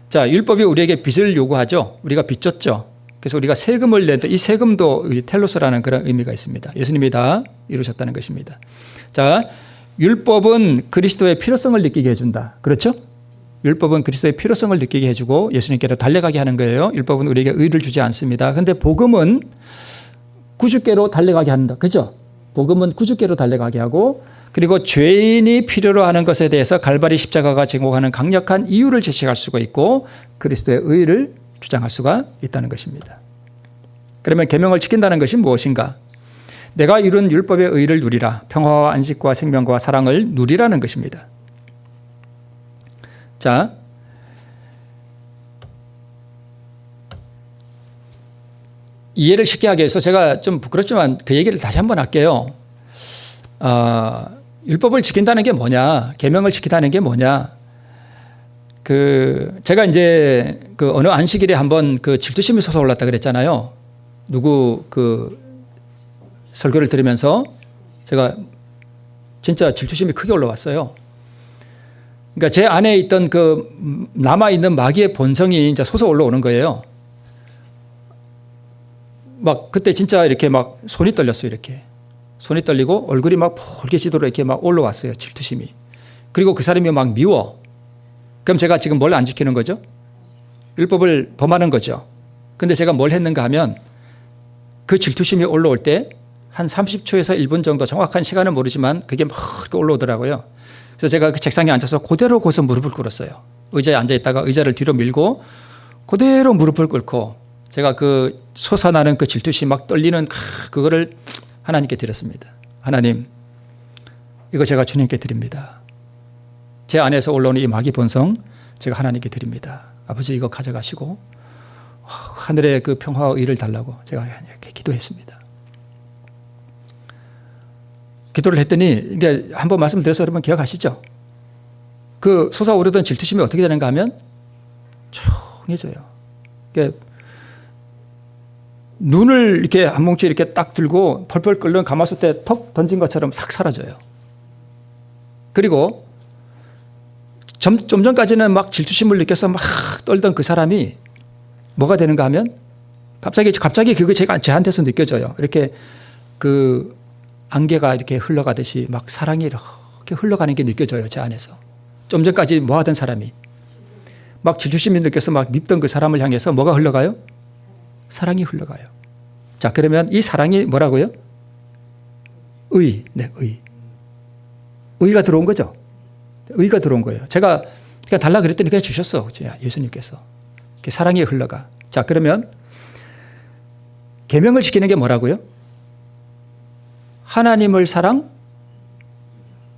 자, 율법이 우리에게 빚을 요구하죠. 우리가 빚졌죠. 그래서 우리가 세금을 내는데 이 세금도 텔로스라는 그런 의미가 있습니다. 예수님이 다 이루셨다는 것입니다. 자, 율법은 그리스도의 필요성을 느끼게 해준다. 그렇죠? 율법은 그리스도의 필요성을 느끼게 해주고 예수님께로 달려가게 하는 거예요. 율법은 우리에게 의를 주지 않습니다. 그런데 복음은 구주께로 달려가게 한다. 그죠? 복음은 구주께로 달려가게 하고, 그리고 죄인이 필요로 하는 것에 대해서 갈바리 십자가가 제공하는 강력한 이유를 제시할 수가 있고 그리스도의 의를 주장할 수가 있다는 것입니다. 그러면 계명을 지킨다는 것이 무엇인가? 내가 이룬 율법의 의를 누리라. 평화와 안식과 생명과 사랑을 누리라는 것입니다. 자, 이해를 쉽게 하기 위해서 제가 좀 부끄럽지만 그 얘기를 다시 한번 할게요. 율법을 지킨다는 게 뭐냐, 계명을 지킨다는 게 뭐냐. 제가 이제 어느 안식일에 한번 질투심이 솟아올랐다 그랬잖아요. 누구 설교를 들으면서 제가 진짜 질투심이 크게 올라왔어요. 그러니까 제 안에 있던 남아있는 마귀의 본성이 이제 솟아 올라오는 거예요. 막 그때 진짜 이렇게 막 손이 떨렸어요. 이렇게. 손이 떨리고 얼굴이 막 폴개지도록 이렇게 막 올라왔어요. 질투심이. 그리고 그 사람이 막 미워. 그럼 제가 지금 뭘 안 지키는 거죠? 율법을 범하는 거죠. 근데 제가 뭘 했는가 하면 그 질투심이 올라올 때 한 30초에서 1분 정도, 정확한 시간은 모르지만 그게 막 이렇게 올라오더라고요. 그래서 제가 그 책상에 앉아서 그대로 거기서 무릎을 꿇었어요. 의자에 앉아있다가 의자를 뒤로 밀고 그대로 무릎을 꿇고 제가 솟아나는 질투심 막 떨리는 그거를 하나님께 드렸습니다. 하나님, 이거 제가 주님께 드립니다. 제 안에서 올라오는 이 마귀 본성 제가 하나님께 드립니다. 아버지, 이거 가져가시고 하늘의 평화와 의를 달라고 제가 이렇게 기도했습니다. 기도를 했더니 이게 한번 말씀드려서 여러분 기억하시죠? 솟아오르던 질투심이 어떻게 되는가 하면 조용해져요. 눈을 이렇게 한 뭉치 이렇게 딱 들고 펄펄 끓는 가마솥에 턱 던진 것처럼 싹 사라져요. 그리고 좀 전까지는 막 질투심을 느껴서 막 떨던 그 사람이 뭐가 되는가 하면 갑자기 그거 제한테서 느껴져요. 이렇게 그 안개가 이렇게 흘러가듯이 막 사랑이 이렇게 흘러가는 게 느껴져요. 제 안에서. 좀 전까지 뭐 하던 사람이 막 질투심이 느껴서 막 밉던 그 사람을 향해서 뭐가 흘러가요? 사랑이 흘러가요. 자, 그러면 이 사랑이 뭐라고요? 네, 의가 들어온 거죠. 의가 들어온 거예요. 제가 달라 그랬더니 그냥 주셨어. 예수님께서. 사랑이 흘러가. 자, 그러면 계명을 지키는 게 뭐라고요? 하나님을 사랑,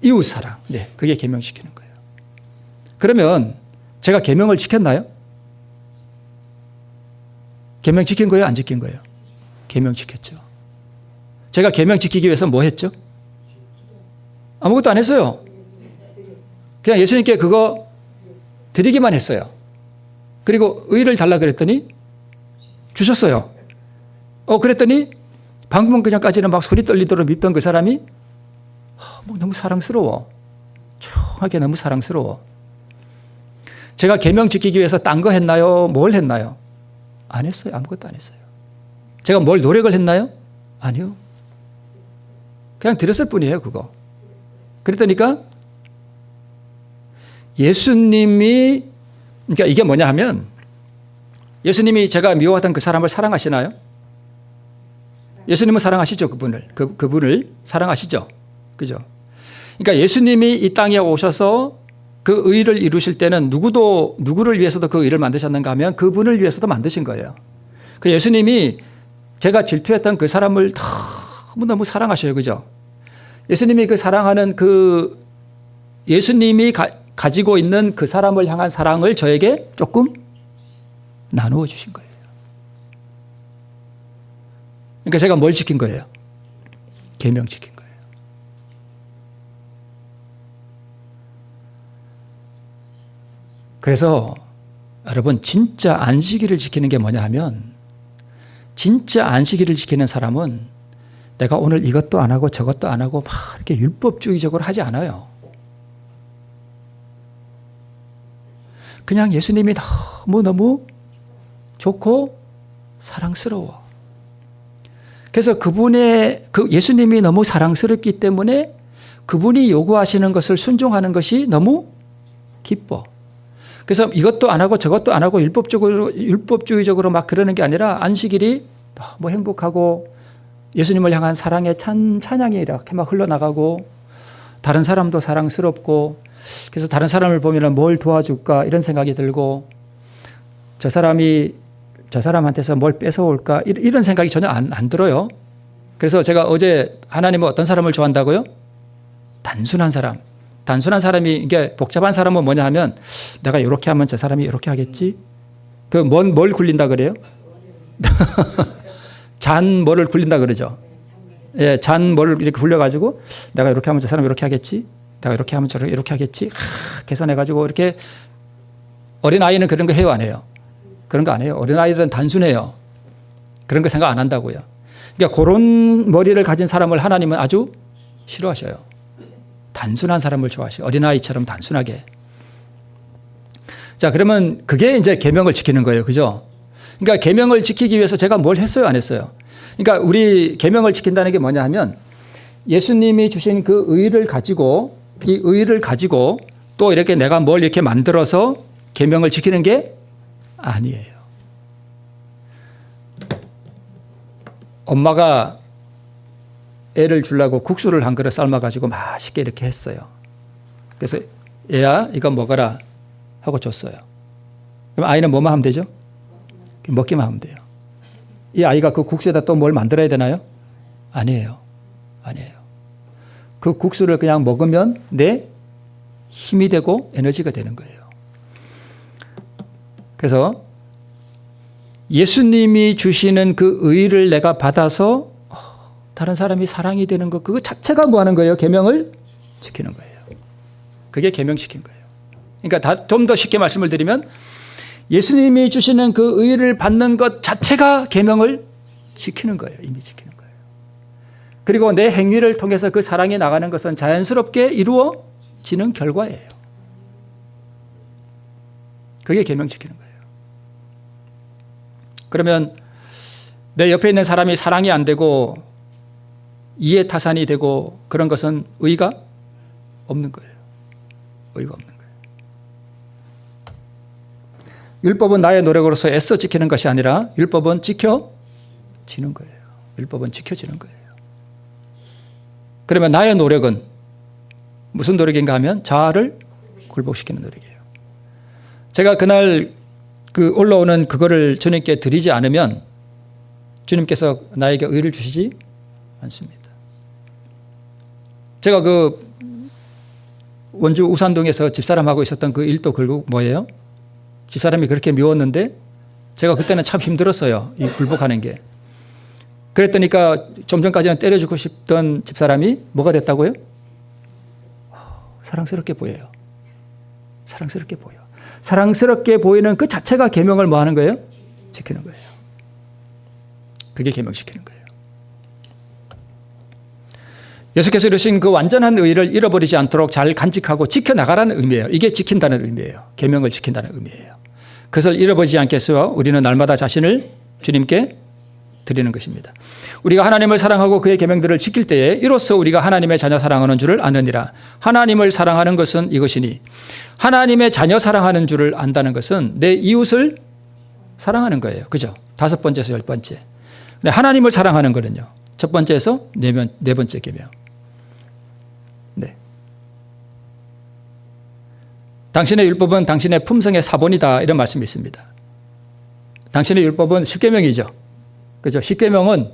이웃 사랑. 네, 그게 계명 지키는 거예요. 그러면 제가 계명을 지켰나요? 계명 지킨 거예요? 안 지킨 거예요? 계명 지켰죠. 제가 계명 지키기 위해서 뭐 했죠? 아무것도 안 했어요. 그냥 예수님께 그거 드리기만 했어요. 그리고 의를 달라 그랬더니 주셨어요. 그랬더니 방금 그냥까지는 막 소리 떨리도록 밉던 그 사람이 너무 사랑스러워. 조용하게 너무 사랑스러워. 제가 계명 지키기 위해서 딴 거 했나요? 뭘 했나요? 안 했어요. 아무것도 안 했어요. 제가 뭘 노력을 했나요? 아니요. 그냥 드렸을 뿐이에요, 그거. 그랬더니까 예수님이, 그러니까 이게 뭐냐 하면 예수님이 제가 미워하던 그 사람을 사랑하시나요? 예수님은 사랑하시죠, 그분을. 그분을 사랑하시죠. 그죠? 그러니까 예수님이 이 땅에 오셔서 그 의를 이루실 때는 누구를 위해서도 그 의를 만드셨는가 하면 그분을 위해서도 만드신 거예요. 그 예수님이 제가 질투했던 그 사람을 너무너무 사랑하셔요. 그죠? 예수님이 그 사랑하는 그 예수님이 가지고 있는 그 사람을 향한 사랑을 저에게 조금 나누어 주신 거예요. 그러니까 제가 뭘 지킨 거예요? 계명 지킨 거예요. 그래서 여러분 진짜 안식일을 지키는 게 뭐냐 하면 진짜 안식일을 지키는 사람은 내가 오늘 이것도 안 하고 저것도 안 하고 막 이렇게 율법주의적으로 하지 않아요. 그냥 예수님이 너무너무 좋고 사랑스러워. 그래서 예수님이 너무 사랑스럽기 때문에 그분이 요구하시는 것을 순종하는 것이 너무 기뻐. 그래서 이것도 안 하고 저것도 안 하고 율법주의적으로 막 그러는 게 아니라 안식일이 너무 행복하고 예수님을 향한 사랑의 찬양이 이렇게 막 흘러나가고 다른 사람도 사랑스럽고 그래서 다른 사람을 보면 뭘 도와줄까 이런 생각이 들고 저 사람한테서 뭘 뺏어올까 이런 생각이 전혀 안 들어요. 그래서 제가 어제 하나님은 어떤 사람을 좋아한다고요? 단순한 사람. 단순한 사람이 이게 복잡한 사람은 뭐냐 하면 내가 이렇게 하면 저 사람이 이렇게 하겠지. 뭘 굴린다 그래요? 뭐를 굴린다 그러죠. 예, 뭐를 이렇게 굴려가지고 내가 이렇게 하면 저 사람이 이렇게 하겠지. 내가 이렇게 하면 저렇게 이렇게 하겠지. 계산해가지고 이렇게 어린아이는 그런 거 해요, 안 해요? 그런 거 안 해요. 어린아이들은 단순해요. 그런 거 생각 안 한다고요. 그러니까 그런 머리를 가진 사람을 하나님은 아주 싫어하셔요. 단순한 사람을 좋아하셔요. 어린아이처럼 단순하게. 자, 그러면 그게 이제 계명을 지키는 거예요. 그죠? 그러니까 계명을 지키기 위해서 제가 뭘 했어요, 안 했어요? 그러니까 우리 계명을 지킨다는 게 뭐냐 하면 예수님이 주신 그 의를 가지고 이 의를 가지고 또 이렇게 내가 뭘 이렇게 만들어서 계명을 지키는 게 아니에요. 엄마가 애를 주려고 국수를 한 그릇 삶아가지고 맛있게 이렇게 했어요. 그래서 얘야 이거 먹어라 하고 줬어요. 그럼 아이는 뭐만 하면 되죠? 먹기만 하면 돼요. 이 아이가 그 국수에다 또 뭘 만들어야 되나요? 아니에요. 아니에요. 그 국수를 그냥 먹으면 내 힘이 되고 에너지가 되는 거예요. 그래서 예수님이 주시는 그 의를 내가 받아서 다른 사람이 사랑이 되는 것 그거 자체가 뭐 하는 거예요? 계명을 지키는 거예요. 그게 계명 지킨 거예요. 그러니까 좀 더 쉽게 말씀을 드리면 예수님이 주시는 그 의를 받는 것 자체가 계명을 지키는 거예요. 이미 지키는 거예요. 그리고 내 행위를 통해서 그 사랑이 나가는 것은 자연스럽게 이루어지는 결과예요. 그게 계명 지키는 거예요. 그러면 내 옆에 있는 사람이 사랑이 안 되고 이해타산이 되고 그런 것은 의가 없는 거예요. 의가 없는 거예요. 율법은 나의 노력으로서 애써 지키는 것이 아니라 율법은 지켜지는 거예요. 율법은 지켜지는 거예요. 그러면 나의 노력은 무슨 노력인가 하면 자아를 굴복시키는 노력이에요. 제가 그날 올라오는 그거를 주님께 드리지 않으면 주님께서 나에게 의를 주시지 않습니다. 제가 원주 우산동에서 집사람하고 있었던 그 일도 결국 뭐예요? 집사람이 그렇게 미웠는데 제가 그때는 참 힘들었어요. 이 굴복하는 게. 그랬더니까 좀 전까지는 때려주고 싶던 집사람이 뭐가 됐다고요? 사랑스럽게 보여요. 사랑스럽게 보여. 사랑스럽게 보이는 그 자체가 계명을 뭐 하는 거예요? 지키는 거예요. 그게 계명시키는 거예요. 예수께서 이루신 그 완전한 의를 잃어버리지 않도록 잘 간직하고 지켜나가라는 의미예요. 이게 지킨다는 의미예요. 계명을 지킨다는 의미예요. 그것을 잃어버리지 않게 해서 우리는 날마다 자신을 주님께 드리는 것입니다. 우리가 하나님을 사랑하고 그의 계명들을 지킬 때에 이로써 우리가 하나님의 자녀 사랑하는 줄을 아느니라. 하나님을 사랑하는 것은 이것이니 하나님의 자녀 사랑하는 줄을 안다는 것은 내 이웃을 사랑하는 거예요. 그죠? 5번째에서 10번째. 하나님을 사랑하는 거는요. 첫 번째에서 네 번째 계명. 네. 당신의 율법은 당신의 품성의 사본이다. 이런 말씀이 있습니다. 당신의 율법은 10계명이죠. 그죠? 10계명은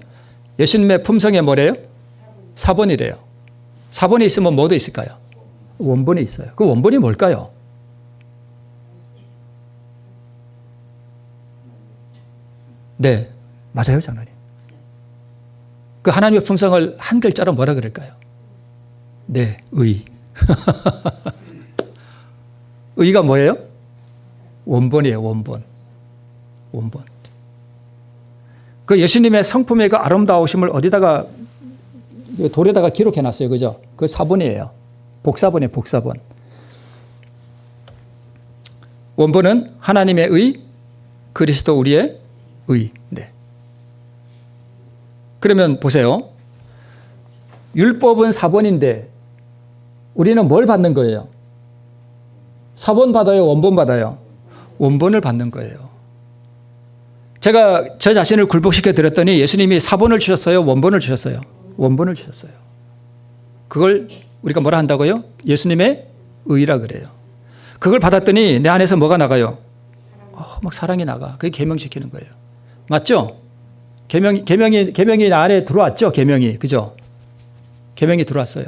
예수님의 품성의 뭐래요? 사본이래요. 사본이 있으면 뭐도 있을까요? 원본이 있어요. 그 원본이 뭘까요? 네, 맞아요, 장로님. 그 하나님의 품성을 한 글자로 뭐라 그럴까요? 네, 의. 의가 뭐예요? 원본이에요, 원본. 원본. 그 예수님의 성품의 그 아름다우심을 어디다가 돌에다가 기록해 놨어요. 그죠? 그 사본이에요. 복사본이에요. 복사본. 원본은 하나님의 의, 그리스도 우리의 의. 네. 그러면 보세요. 율법은 사본인데 우리는 뭘 받는 거예요? 사본 받아요? 원본 받아요? 원본을 받는 거예요. 제가 저 자신을 굴복시켜 드렸더니 예수님이 사본을 주셨어요? 원본을 주셨어요? 원본을 주셨어요. 그걸 우리가 뭐라 한다고요? 예수님의 의라 그래요. 그걸 받았더니 내 안에서 뭐가 나가요? 막 사랑이 나가. 그게 계명시키는 거예요. 맞죠? 계명이 나 안에 들어왔죠? 계명이. 그죠? 계명이 들어왔어요.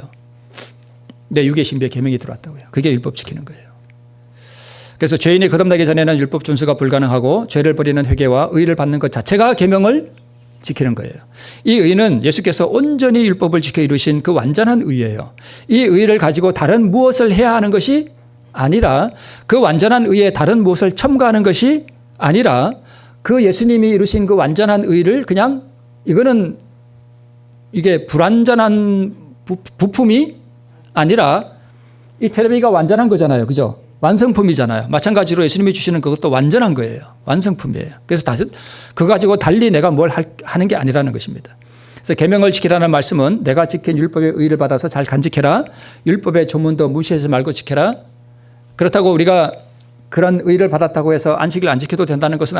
내 육의 신비에 계명이 들어왔다고요. 그게 율법 지키는 거예요. 그래서 죄인이 거듭나기 전에는 율법 준수가 불가능하고 죄를 버리는 회개와 의를 받는 것 자체가 계명을 지키는 거예요. 이 의는 예수께서 온전히 율법을 지켜 이루신 그 완전한 의예요. 이 의를 가지고 다른 무엇을 해야 하는 것이 아니라 그 완전한 의에 다른 무엇을 첨가하는 것이 아니라 그 예수님이 이루신 그 완전한 의를 그냥 이게 불완전한 부품이 아니라 이 텔레비가 완전한 거잖아요. 그죠? 완성품이잖아요. 마찬가지로 예수님이 주시는 그것도 완전한 거예요. 완성품이에요. 그래서 그거 가지고 달리 내가 뭘 하는 게 아니라는 것입니다. 그래서 계명을 지키라는 말씀은 내가 지킨 율법의 의를 받아서 잘 간직해라. 율법의 조문도 무시하지 말고 지켜라. 그렇다고 우리가 그런 의를 받았다고 해서 안식일 안 지켜도 된다는 것은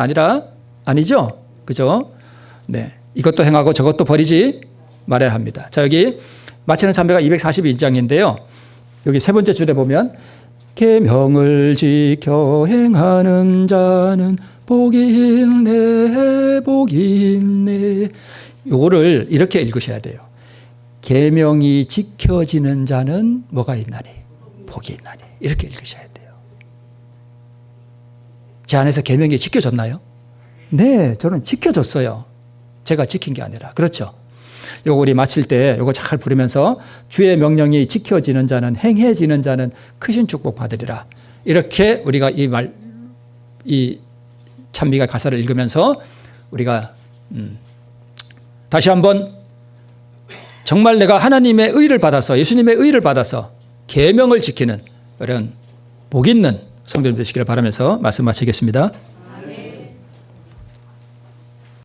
아니죠. 그죠? 네. 이것도 행하고 저것도 버리지 말아야 합니다. 자, 여기 마치는 참배가 242장인데요. 여기 세 번째 줄에 보면 계명을 지켜 행하는 자는 복이 있네, 복이 있네. 요거를 이렇게 읽으셔야 돼요. 계명이 지켜지는 자는 뭐가 있나니? 복이 있나니. 이렇게 읽으셔야 돼요. 제 안에서 계명이 지켜졌나요? 네, 저는 지켜졌어요. 제가 지킨 게 아니라. 그렇죠? 요거 우리 마칠 때 요거 잘 부르면서 주의 명령이 지켜지는 자는 행해지는 자는 크신 축복 받으리라. 이렇게 우리가 이 찬미가 가사를 읽으면서 우리가 다시 한번 정말 내가 하나님의 의를 받아서 예수님의 의를 받아서 계명을 지키는 이런 복 있는 성도님 되시기를 바라면서 말씀 마치겠습니다.